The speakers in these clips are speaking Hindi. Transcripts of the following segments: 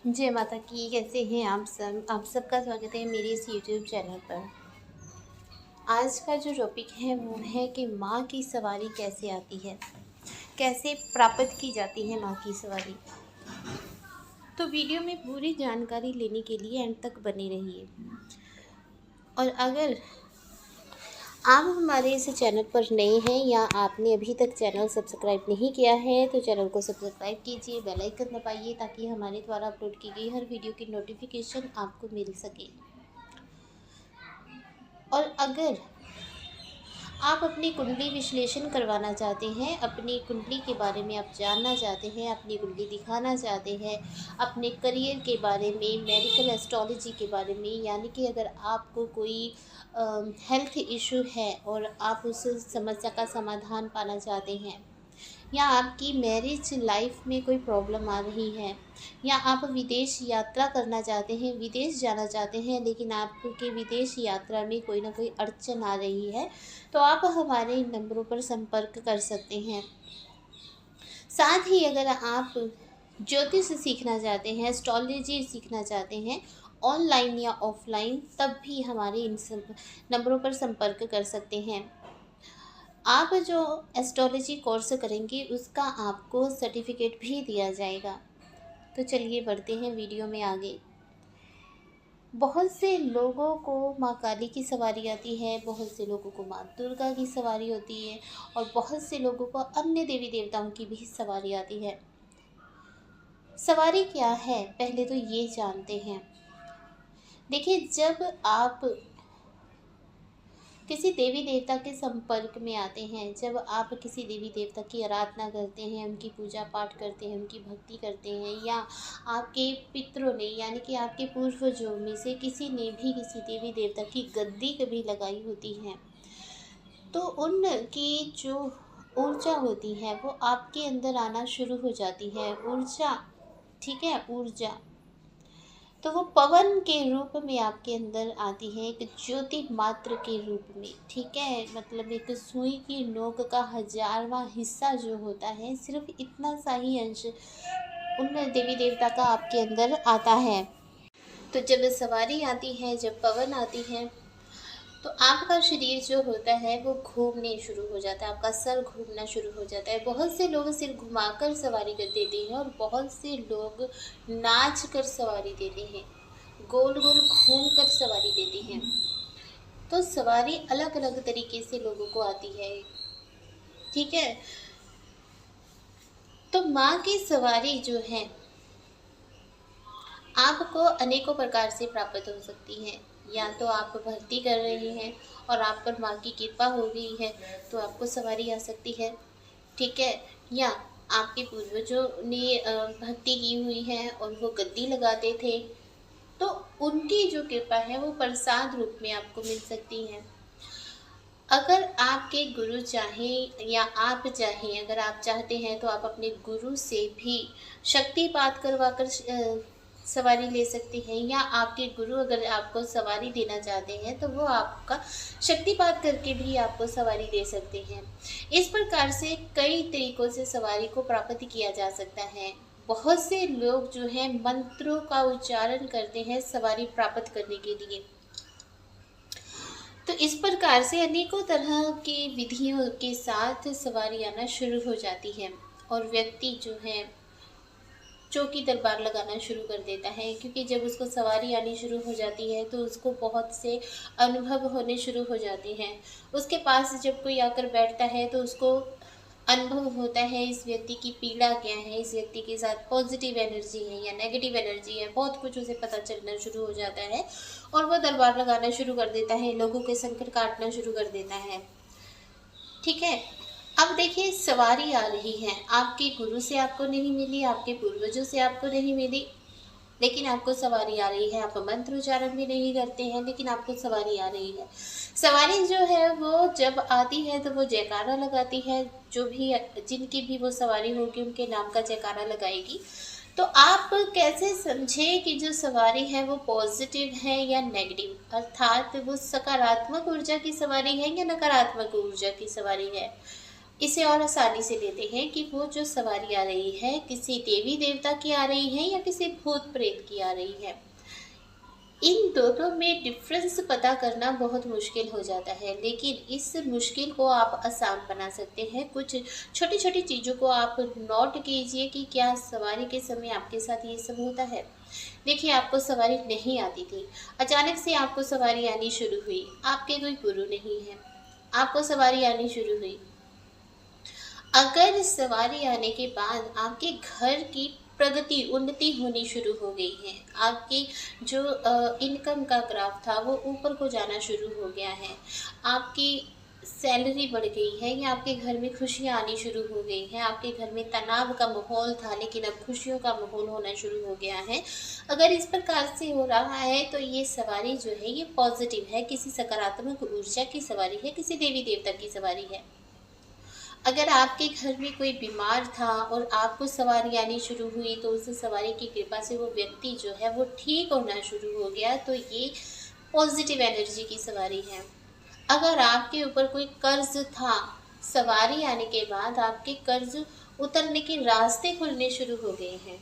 जय माता की। कैसे हैं आप सबका स्वागत है मेरे इस यूट्यूब चैनल पर। आज का जो टॉपिक है वो है कि माँ की सवारी कैसे आती है, कैसे प्राप्त की जाती है माँ की सवारी। तो वीडियो में पूरी जानकारी लेने के लिए एंड तक बने रहिए। और अगर आप हमारे इस चैनल पर नए हैं या आपने अभी तक चैनल सब्सक्राइब नहीं किया है तो चैनल को सब्सक्राइब कीजिए, बेल आइकन दबाइए ताकि हमारे द्वारा अपलोड की गई हर वीडियो की नोटिफिकेशन आपको मिल सके। और अगर आप अपनी कुंडली विश्लेषण करवाना चाहते हैं, अपनी कुंडली के बारे में आप जानना चाहते हैं, अपनी कुंडली दिखाना चाहते हैं, अपने करियर के बारे में, मेडिकल एस्ट्रोलॉजी के बारे में, यानी कि अगर आपको कोई हेल्थ इशू है और आप उस समस्या का समाधान पाना चाहते हैं, या आपकी मैरिज लाइफ में कोई प्रॉब्लम आ रही है, या आप विदेश यात्रा करना चाहते हैं, विदेश जाना चाहते हैं लेकिन आपके विदेश यात्रा में कोई ना कोई अड़चन आ रही है, तो आप हमारे इन नंबरों पर संपर्क कर सकते हैं। साथ ही अगर आप ज्योतिष सीखना चाहते हैं, एस्ट्रोलॉजी सीखना चाहते हैं ऑनलाइन या ऑफलाइन, तब भी हमारे इन नंबरों पर संपर्क कर सकते हैं। आप जो एस्ट्रोलॉजी कोर्स करेंगे उसका आपको सर्टिफिकेट भी दिया जाएगा। तो चलिए बढ़ते हैं वीडियो में आगे। बहुत से लोगों को माँ काली की सवारी आती है, बहुत से लोगों को माँ दुर्गा की सवारी होती है और बहुत से लोगों को अन्य देवी देवताओं की भी सवारी आती है। सवारी क्या है पहले तो ये जानते हैं। देखिए, जब आप किसी देवी देवता के संपर्क में आते हैं, जब आप किसी देवी देवता की आराधना करते हैं, उनकी पूजा पाठ करते हैं, उनकी भक्ति करते हैं, या आपके पितरों ने यानी कि आपके पूर्वजों में से किसी ने भी किसी देवी देवता की गद्दी कभी लगाई होती है, तो उनकी जो ऊर्जा होती है वो आपके अंदर आना शुरू हो जाती है। ऊर्जा, ठीक है, ऊर्जा तो वो पवन के रूप में आपके अंदर आती है, एक ज्योति मात्र के रूप में, ठीक है। मतलब एक सुई की नोक का 1000वां हिस्सा जो होता है, सिर्फ इतना सा ही अंश उन देवी देवता का आपके अंदर आता है। तो जब सवारी आती है, जब पवन आती है, तो आपका शरीर जो होता है वो घूमने शुरू हो जाता है, आपका सर घूमना शुरू हो जाता है। बहुत से लोग सिर घुमाकर सवारी कर देते हैं और बहुत से लोग नाच कर सवारी देते हैं, गोल गोल घूम कर सवारी देते हैं। तो सवारी अलग अलग तरीके से लोगों को आती है, ठीक है। तो माँ की सवारी जो है आपको अनेकों प्रकार से प्राप्त हो सकती है। या तो आप भक्ति कर रहे हैं और आप पर माँ की कृपा हो गई है तो आपको सवारी आ सकती है, ठीक है। या आपके पूर्वजों ने भक्ति की हुई है और वो गद्दी लगाते थे, तो उनकी जो कृपा है वो प्रसाद रूप में आपको मिल सकती है। अगर आपके गुरु चाहें या आप चाहें, अगर आप चाहते हैं तो आप अपने गुरु से भी शक्तिपात करवाकर सवारी ले सकते हैं। या आपके गुरु अगर आपको सवारी देना चाहते हैं तो वो आपका शक्तिपात करके भी आपको सवारी दे सकते हैं। इस प्रकार से कई तरीकों से सवारी को प्राप्त किया जा सकता है। बहुत से लोग जो हैं मंत्रों का उच्चारण करते हैं सवारी प्राप्त करने के लिए। तो इस प्रकार से अनेकों तरह की विधियों के साथ सवारी आना शुरू हो जाती है और व्यक्ति जो है चौकी दरबार लगाना शुरू कर देता है, क्योंकि जब उसको सवारी आनी शुरू हो जाती है तो उसको बहुत से अनुभव होने शुरू हो जाते हैं। उसके पास जब कोई आकर बैठता है तो उसको अनुभव होता है इस व्यक्ति की पीड़ा क्या है, इस व्यक्ति के साथ पॉजिटिव एनर्जी है या नेगेटिव एनर्जी है, बहुत कुछ उसे पता चलना शुरू हो जाता है और वह दरबार लगाना शुरू कर देता है, लोगों के संकट काटना शुरू कर देता है, ठीक है। अब देखिए, सवारी आ रही है, आपके गुरु से आपको नहीं मिली, आपके पूर्वजों से आपको नहीं मिली, लेकिन आपको सवारी आ रही है। आप मंत्र उच्चारण भी नहीं करते हैं लेकिन आपको सवारी आ रही है। सवारी जो है वो जब आती है तो वो जयकारा लगाती है, जो भी जिनकी भी वो सवारी होगी उनके नाम का जयकारा लगाएगी। तो आप कैसे समझे कि जो सवारी है वो पॉजिटिव है या नेगेटिव, अर्थात वो सकारात्मक ऊर्जा की सवारी है या नकारात्मक ऊर्जा की सवारी है। इसे और आसानी से लेते हैं कि वो जो सवारी आ रही है किसी देवी देवता की आ रही है या किसी भूत प्रेत की आ रही है। इन दोनों में डिफरेंस पता करना बहुत मुश्किल हो जाता है, लेकिन इस मुश्किल को आप आसान बना सकते हैं। कुछ छोटी छोटी चीज़ों को आप नोट कीजिए कि क्या सवारी के समय आपके साथ ये सब होता है। देखिए, आपको सवारी नहीं आती थी, अचानक से आपको सवारी आनी शुरू हुई। आपके कोई गुरु नहीं है, आपको सवारी आनी शुरू हुई। अगर सवारी आने के बाद आपके घर की प्रगति उन्नति होनी शुरू हो गई है, आपकी जो इनकम का ग्राफ था वो ऊपर को जाना शुरू हो गया है, आपकी सैलरी बढ़ गई है या आपके घर में खुशियाँ आनी शुरू हो गई हैं, आपके घर में तनाव का माहौल था लेकिन अब खुशियों का माहौल होना शुरू हो गया है। अगर इस प्रकार से हो रहा है तो ये सवारी जो है ये पॉजिटिव है, किसी सकारात्मक ऊर्जा की सवारी है, किसी देवी देवता की सवारी है। अगर आपके घर में कोई बीमार था और आपको सवारी आनी शुरू हुई तो उस सवारी की कृपा से वो व्यक्ति जो है वो ठीक होना शुरू हो गया, तो ये पॉजिटिव एनर्जी की सवारी है। अगर आपके ऊपर कोई कर्ज था, सवारी आने के बाद आपके कर्ज उतरने के रास्ते खुलने शुरू हो गए हैं,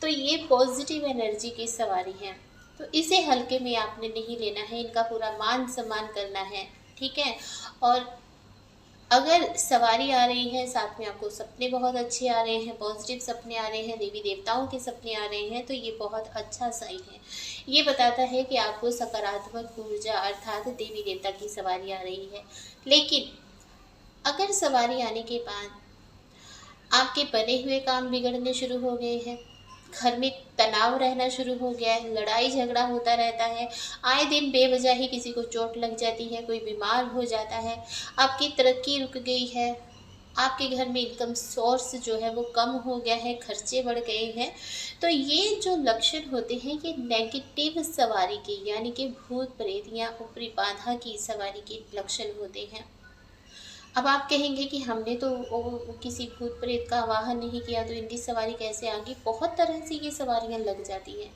तो ये पॉजिटिव एनर्जी की सवारी है। तो इसे हल्के में आपने नहीं लेना है, इनका पूरा मान सम्मान करना है, ठीक है। और अगर सवारी आ रही है, साथ में आपको सपने बहुत अच्छे आ रहे हैं, पॉजिटिव सपने आ रहे हैं, देवी देवताओं के सपने आ रहे हैं, तो ये बहुत अच्छा साइन है। ये बताता है कि आपको सकारात्मक ऊर्जा अर्थात देवी देवता की सवारी आ रही है। लेकिन अगर सवारी आने के बाद आपके बने हुए काम बिगड़ने शुरू हो गए हैं, घर में तनाव रहना शुरू हो गया है, लड़ाई झगड़ा होता रहता है, आए दिन बेवजह ही किसी को चोट लग जाती है, कोई बीमार हो जाता है, आपकी तरक्की रुक गई है, आपके घर में इनकम सोर्स जो है वो कम हो गया है, खर्चे बढ़ गए हैं, तो ये जो लक्षण होते हैं ये नेगेटिव सवारी के यानी कि भूत प्रेत या ऊपरी बाधा की सवारी के लक्षण होते हैं। अब आप कहेंगे कि हमने तो किसी भूत प्रेत का आवाहन नहीं किया तो इनकी सवारी कैसे आ गई। बहुत तरह से ये सवारियाँ लग जाती हैं।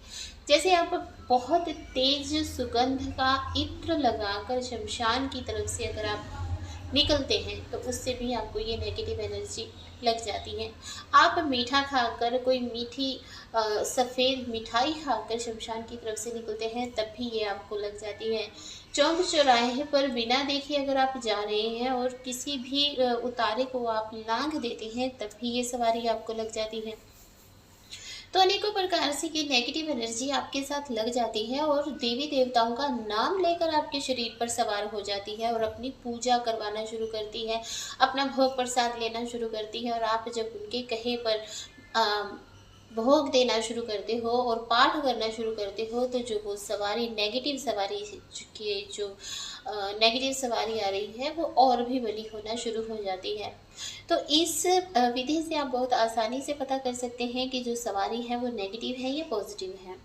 जैसे आप बहुत तेज सुगंध का इत्र लगाकर शमशान की तरफ से अगर आप निकलते हैं तो उससे भी आपको ये नेगेटिव एनर्जी लग जाती है। आप मीठा खाकर कोई मीठी सफ़ेद मिठाई खाकर शमशान की तरफ से निकलते हैं तब भी ये आपको लग जाती है। चौक चौराहे पर बिना देखे अगर आप जा रहे हैं और किसी भी उतारे को आप लांघ देते हैं तब भी ये सवारी आपको लग जाती है। तो अनेकों प्रकार से ये नेगेटिव एनर्जी आपके साथ लग जाती है और देवी देवताओं का नाम लेकर आपके शरीर पर सवार हो जाती है और अपनी पूजा करवाना शुरू करती है, अपना भोग प्रसाद लेना शुरू करती है। और आप जब उनके कहे पर भोग देना शुरू करते हो और पाठ करना शुरू करते हो तो जो वो सवारी नेगेटिव सवारी की जो नेगेटिव सवारी आ रही है वो और भी बली होना शुरू हो जाती है। तो इस विधि से आप बहुत आसानी से पता कर सकते हैं कि जो सवारी है वो नेगेटिव है या पॉजिटिव है।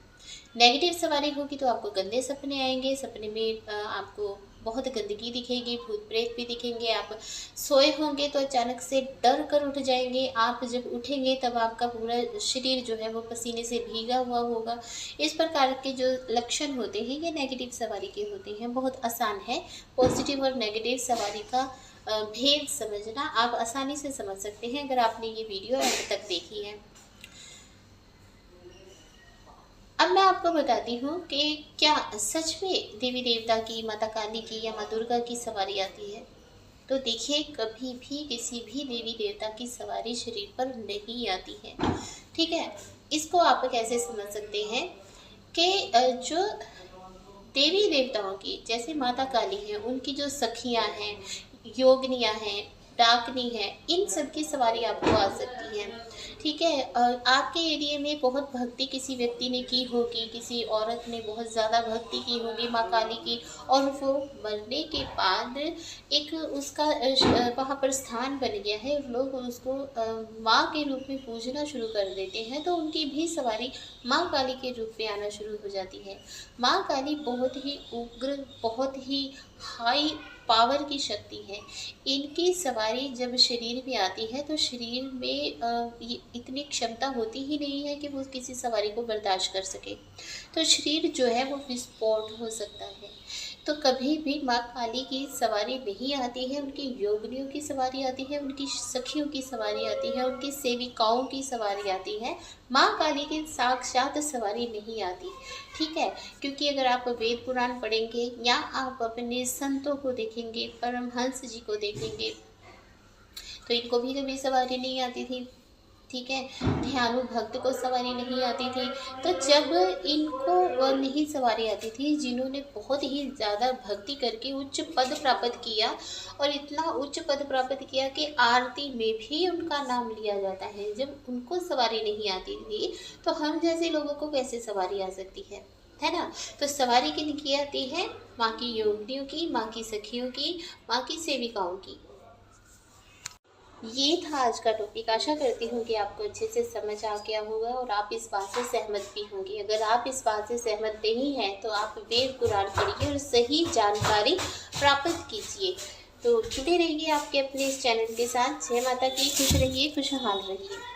नेगेटिव सवारी होगी तो आपको गंदे सपने आएंगे, सपने में आपको बहुत गंदगी दिखेगी, भूत प्रेत भी दिखेंगे। आप सोए होंगे तो अचानक से डर कर उठ जाएंगे, आप जब उठेंगे तब आपका पूरा शरीर जो है वो पसीने से भीगा हुआ होगा। इस प्रकार के जो लक्षण होते हैं ये नेगेटिव सवारी के होते हैं। बहुत आसान है पॉजिटिव और नेगेटिव सवारी का भेद समझना, आप आसानी से समझ सकते हैं अगर आपने ये वीडियो अंत तक देखी है। अब मैं आपको बताती हूँ कि क्या सच में देवी देवता की, माता काली की या माँ दुर्गा की सवारी आती है। तो देखिए, कभी भी किसी भी देवी देवता की सवारी शरीर पर नहीं आती है, ठीक है। इसको आप कैसे समझ सकते हैं कि जो देवी देवताओं की जैसे माता काली हैं, उनकी जो सखियां हैं, योगिनियां हैं, डाकनी है, इन सब की सवारी आपको आ सकती है, ठीक है। आपके एरिया में बहुत भक्ति किसी व्यक्ति ने की होगी, किसी औरत ने बहुत ज़्यादा भक्ति की होगी माँ काली की, और वो मरने के बाद एक उसका वहाँ पर स्थान बन गया है और लोग उसको माँ के रूप में पूजना शुरू कर देते हैं, तो उनकी भी सवारी माँ काली के रूप में आना शुरू हो जाती है। माँ काली बहुत ही उग्र, बहुत ही हाई पावर की शक्ति है। इनकी सवारी जब शरीर में आती है तो शरीर में ये इतनी क्षमता होती ही नहीं है कि वो किसी सवारी को बर्दाश्त कर सके, तो शरीर जो है वो विस्फोट हो सकता है। तो कभी भी माँ काली की सवारी नहीं आती है, उनकी योगिनियों की सवारी आती है, उनकी सखियों की सवारी आती है, उनकी सेविकाओं की सवारी आती है। माँ काली की साक्षात सवारी नहीं आती, ठीक है। क्योंकि अगर आप वेद पुराण पढ़ेंगे या आप अपने संतों को देखेंगे, परमहंस जी को देखेंगे, तो इनको भी कभी सवारी नहीं आती थी, ठीक है। ध्यानु भक्त को सवारी नहीं आती थी। तो जब इनको नहीं सवारी आती थी, जिन्होंने बहुत ही ज़्यादा भक्ति करके उच्च पद प्राप्त किया, और इतना उच्च पद प्राप्त किया कि आरती में भी उनका नाम लिया जाता है, जब उनको सवारी नहीं आती थी, तो हम जैसे लोगों को कैसे सवारी आ सकती है ना। तो सवारी किनकी आती है? माँ की योगिनियों की, माँ की सखियों की, माँ की सेविकाओं की। ये था आज का टॉपिक। आशा करती हूँ कि आपको अच्छे से समझ आ गया होगा और आप इस बात से सहमत भी होंगे। अगर आप इस बात से सहमत नहीं हैं तो आप वेद पुराण पढ़िए और सही जानकारी प्राप्त कीजिए। तो जुड़े रहिए आपके अपने इस चैनल के साथ। जय माता की। खुश रहिए, खुशहाल रहिए।